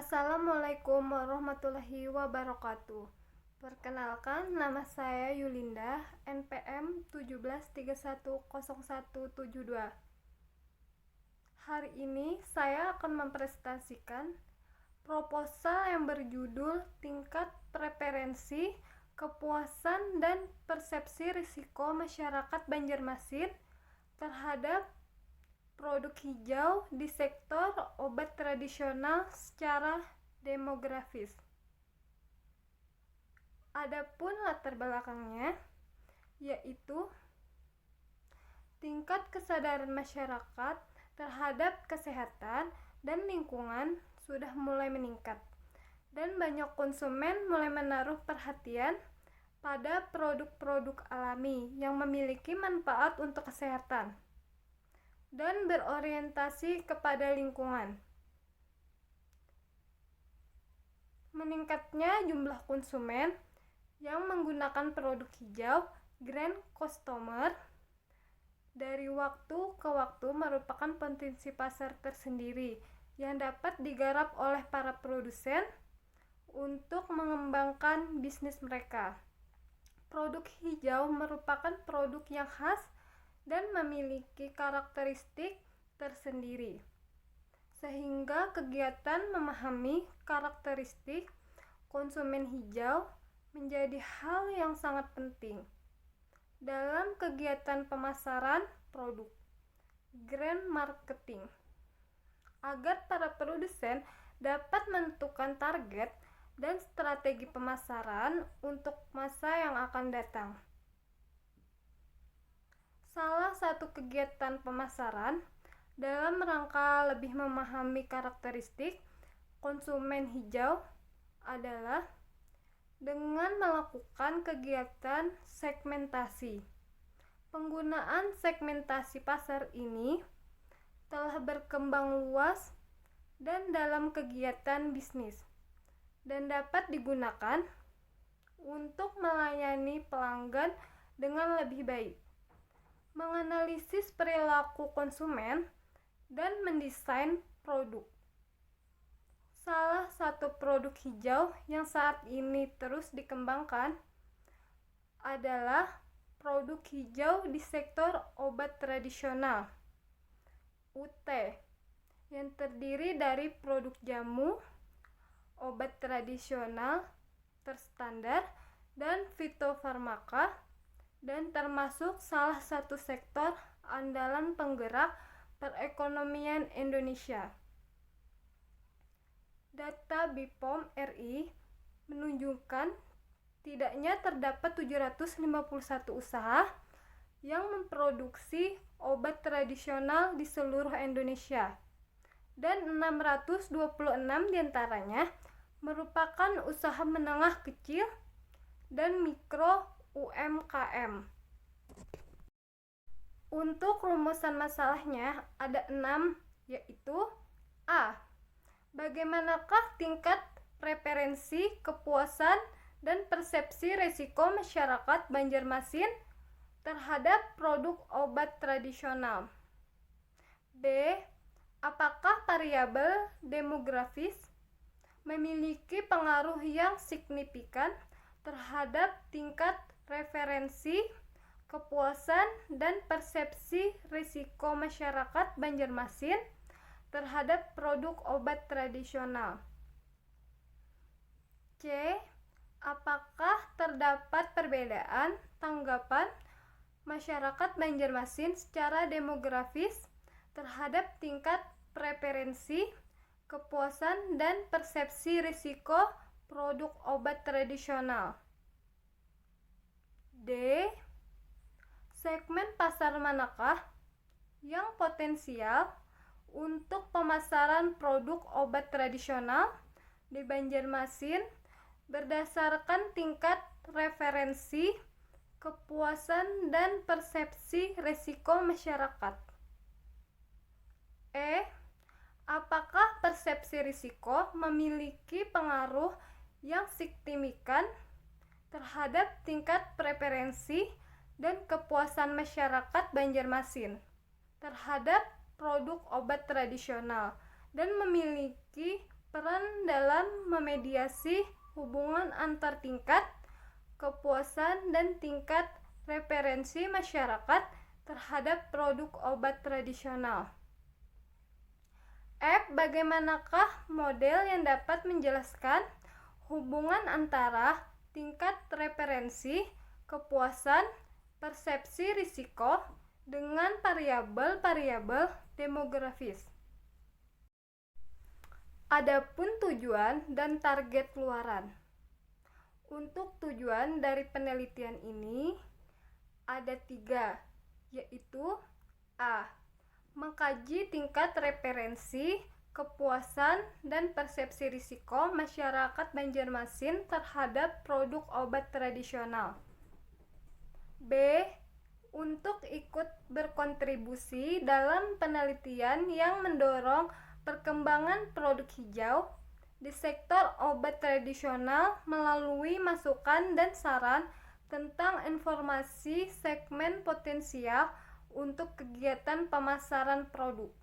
Assalamualaikum warahmatullahi wabarakatuh. Perkenalkan, nama saya Yulinda, NPM 17310172. Hari ini saya akan mempresentasikan proposal yang berjudul Tingkat Preferensi, Kepuasan, dan Persepsi Risiko Masyarakat Banjarmasin terhadap produk hijau di sektor obat tradisional secara demografis. Adapun latar belakangnya yaitu tingkat kesadaran masyarakat terhadap kesehatan dan lingkungan sudah mulai meningkat, dan banyak konsumen mulai menaruh perhatian pada produk-produk alami yang memiliki manfaat untuk kesehatan dan berorientasi kepada lingkungan. Meningkatnya jumlah konsumen yang menggunakan produk hijau grand customer dari waktu ke waktu merupakan potensi pasar tersendiri yang dapat digarap oleh para produsen untuk mengembangkan bisnis mereka. Produk hijau merupakan produk yang khas dan memiliki karakteristik tersendiri, sehingga kegiatan memahami karakteristik konsumen hijau menjadi hal yang sangat penting dalam kegiatan pemasaran produk grand marketing, agar para produsen dapat menentukan target dan strategi pemasaran untuk masa yang akan datang. Salah satu kegiatan pemasaran dalam rangka lebih memahami karakteristik konsumen hijau adalah dengan melakukan kegiatan segmentasi. Penggunaan segmentasi pasar ini telah berkembang luas dan dalam kegiatan bisnis, dan dapat digunakan untuk melayani pelanggan dengan lebih baik, menganalisis perilaku konsumen, dan mendesain produk. Salah satu produk hijau yang saat ini terus dikembangkan adalah produk hijau di sektor obat tradisional (UT), yang terdiri dari produk jamu, obat tradisional terstandar, dan fitofarmaka, dan termasuk salah satu sektor andalan penggerak perekonomian Indonesia. Data BPOM RI menunjukkan tidaknya terdapat 751 usaha yang memproduksi obat tradisional di seluruh Indonesia, dan 626 diantaranya merupakan usaha menengah kecil dan mikro UMKM. Untuk rumusan masalahnya ada 6, yaitu A. Bagaimanakah tingkat preferensi, kepuasan, dan persepsi risiko masyarakat Banjarmasin terhadap produk obat tradisional? B. Apakah variabel demografis memiliki pengaruh yang signifikan terhadap tingkat preferensi, kepuasan, dan persepsi risiko masyarakat Banjarmasin terhadap produk obat tradisional? C. Apakah terdapat perbedaan tanggapan masyarakat Banjarmasin secara demografis terhadap tingkat preferensi, kepuasan, dan persepsi risiko produk obat tradisional? D. Segmen pasar manakah yang potensial untuk pemasaran produk obat tradisional di Banjarmasin berdasarkan tingkat referensi, kepuasan, dan persepsi risiko masyarakat? E. Apakah persepsi risiko memiliki pengaruh yang signifikan terhadap tingkat preferensi dan kepuasan masyarakat Banjarmasin terhadap produk obat tradisional, dan memiliki peran dalam memediasi hubungan antar tingkat kepuasan dan tingkat referensi masyarakat terhadap produk obat tradisional. F. Bagaimanakah model yang dapat menjelaskan hubungan antara tingkat referensi, kepuasan, persepsi risiko dengan variabel-variabel demografis? Adapun tujuan dan target luaran. Untuk tujuan dari penelitian ini ada 3, yaitu A. Mengkaji tingkat referensi, kepuasan, dan persepsi risiko masyarakat Banjarmasin terhadap produk obat tradisional. B. Untuk ikut berkontribusi dalam penelitian yang mendorong perkembangan produk hijau di sektor obat tradisional melalui masukan dan saran tentang informasi segmen potensial untuk kegiatan pemasaran produk.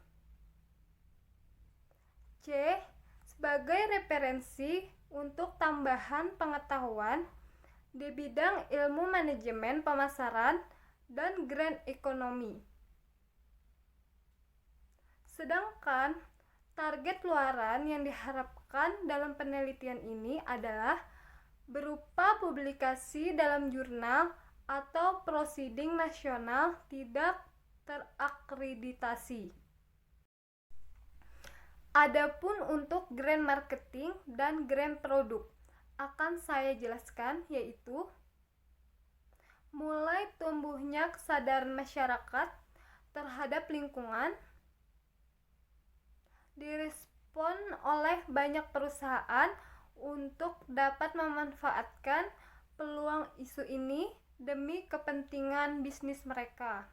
C. Sebagai referensi untuk tambahan pengetahuan di bidang ilmu manajemen pemasaran dan grand ekonomi. Sedangkan target luaran yang diharapkan dalam penelitian ini adalah berupa publikasi dalam jurnal atau prosiding nasional tidak terakreditasi. Adapun untuk grand marketing dan grand produk akan saya jelaskan, yaitu mulai tumbuhnya kesadaran masyarakat terhadap lingkungan, direspon oleh banyak perusahaan untuk dapat memanfaatkan peluang isu ini demi kepentingan bisnis mereka.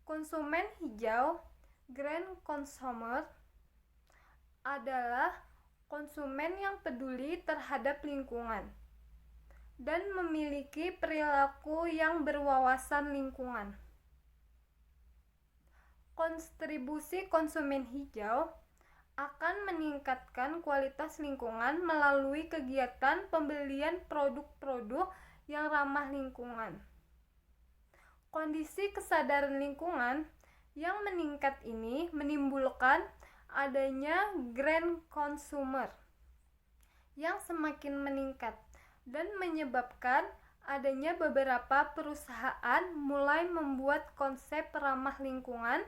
Konsumen hijau, grand consumer, adalah konsumen yang peduli terhadap lingkungan dan memiliki perilaku yang berwawasan lingkungan. Kontribusi konsumen hijau akan meningkatkan kualitas lingkungan melalui kegiatan pembelian produk-produk yang ramah lingkungan. Kondisi kesadaran lingkungan yang meningkat ini menimbulkan adanya grand consumer yang semakin meningkat dan menyebabkan adanya beberapa perusahaan mulai membuat konsep ramah lingkungan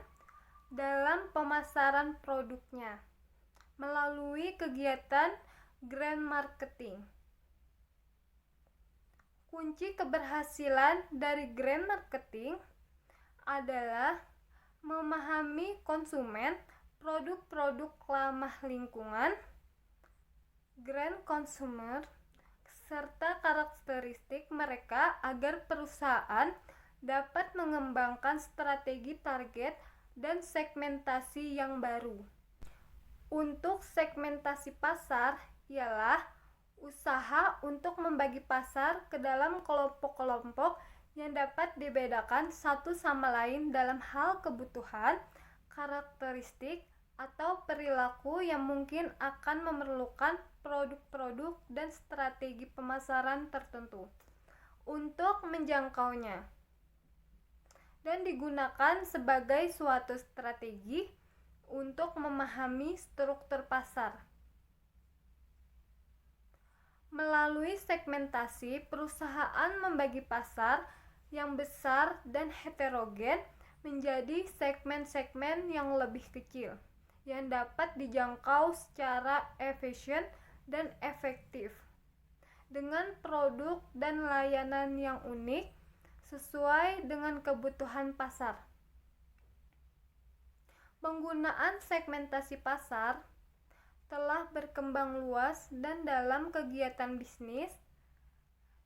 dalam pemasaran produknya melalui kegiatan grand marketing. Kunci keberhasilan dari grand marketing adalah memahami konsumen produk-produk ramah lingkungan, grand consumer, serta karakteristik mereka agar perusahaan dapat mengembangkan strategi target dan segmentasi yang baru. Untuk segmentasi pasar ialah usaha untuk membagi pasar ke dalam kelompok-kelompok yang dapat dibedakan satu sama lain dalam hal kebutuhan, karakteristik, atau perilaku yang mungkin akan memerlukan produk-produk dan strategi pemasaran tertentu untuk menjangkaunya, dan digunakan sebagai suatu strategi untuk memahami struktur pasar. Melalui segmentasi, perusahaan membagi pasar yang besar dan heterogen menjadi segmen-segmen yang lebih kecil, yang dapat dijangkau secara efisien dan efektif, dengan produk dan layanan yang unik sesuai dengan kebutuhan pasar. Penggunaan segmentasi pasar telah berkembang luas dan dalam kegiatan bisnis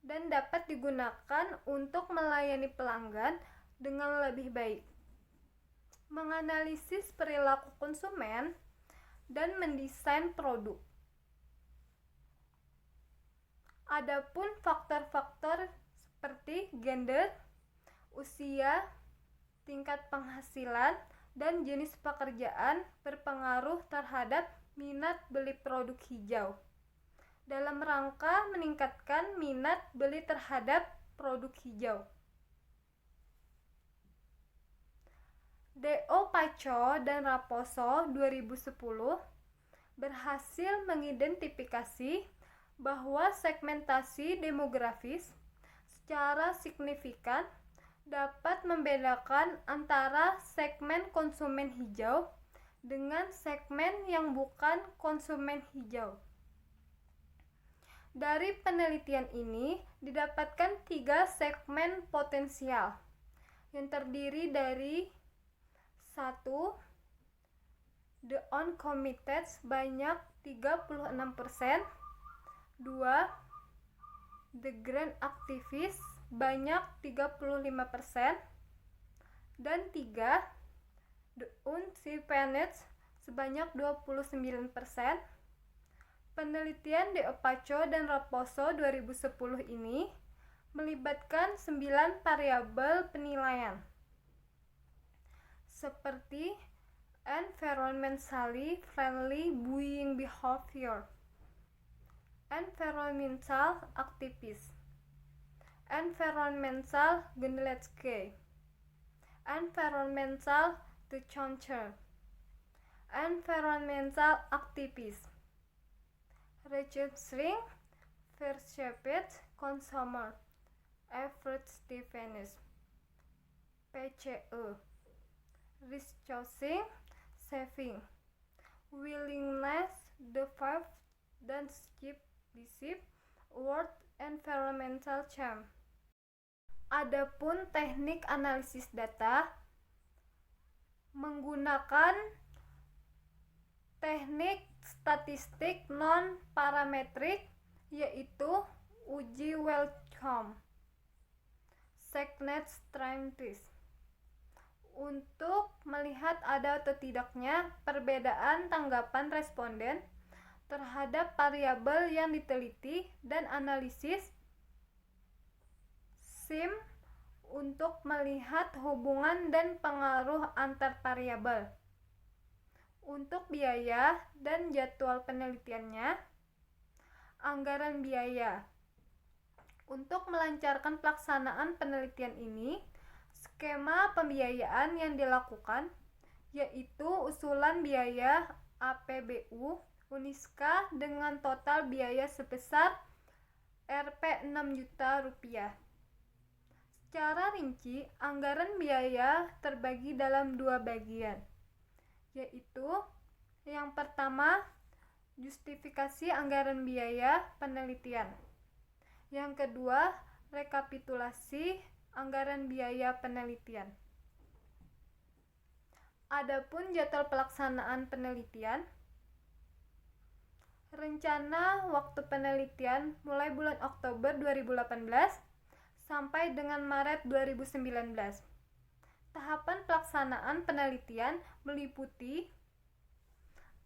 dan dapat digunakan untuk melayani pelanggan dengan lebih baik, menganalisis perilaku konsumen, dan mendesain produk. Adapun faktor-faktor seperti gender, usia, tingkat penghasilan, dan jenis pekerjaan berpengaruh terhadap minat beli produk hijau. Dalam rangka meningkatkan minat beli terhadap produk hijau. D.O. Paco dan Raposo 2010 berhasil mengidentifikasi bahwa segmentasi demografis secara signifikan dapat membedakan antara segmen konsumen hijau dengan segmen yang bukan konsumen hijau. Dari penelitian ini didapatkan 3 segmen potensial yang terdiri dari 1. The uncommitted sebanyak 36%, 2. The grand activist banyak 35%, dan 3. The undefined sebanyak 29%. Penelitian De Paco dan Raposo 2010 ini melibatkan 9 variabel penilaian seperti environmentally friendly buying behavior, environmental activists, environmental Genetske, environmental Tuchoncher, environmental activists, registering perceived consumer effectiveness (PCE), risk choosing, saving, willingness to fight dan skip deceive world environmental change. Adapun teknik analisis data menggunakan teknik statistik non-parametrik, yaitu uji Wellcome segment strengths, untuk melihat ada atau tidaknya perbedaan tanggapan responden terhadap variabel yang diteliti, dan analisis SIM untuk melihat hubungan dan pengaruh antar variabel. Untuk biaya dan jadwal penelitiannya, anggaran biaya. Untuk melancarkan pelaksanaan penelitian ini, skema pembiayaan yang dilakukan yaitu usulan biaya APBU Uniska dengan total biaya sebesar Rp 6 juta. Secara rinci, anggaran biaya terbagi dalam 2 bagian, yaitu yang pertama, justifikasi anggaran biaya penelitian. Yang kedua, rekapitulasi anggaran biaya penelitian. Adapun jadwal pelaksanaan penelitian, rencana waktu penelitian mulai bulan Oktober 2018 sampai dengan Maret 2019. Tahapan pelaksanaan penelitian meliputi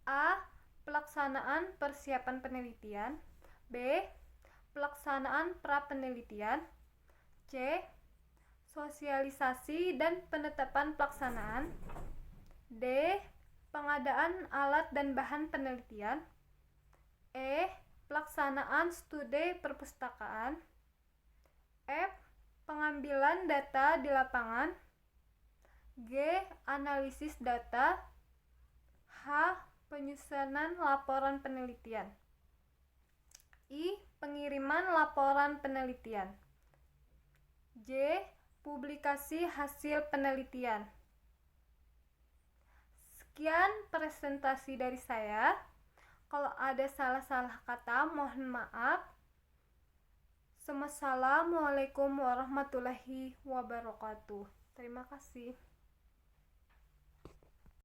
A. Pelaksanaan persiapan penelitian, B. Pelaksanaan pra-penelitian, C. Sosialisasi dan penetapan pelaksanaan, D. Pengadaan alat dan bahan penelitian, E. Pelaksanaan studi perpustakaan, F. Pengambilan data di lapangan, G. Analisis data, H. Penyusunan laporan penelitian, I. Pengiriman laporan penelitian, J. Publikasi hasil penelitian. Sekian presentasi dari saya. Kalau ada salah-salah kata, mohon maaf. Wassalamualaikum warahmatullahi wabarakatuh. Terima kasih.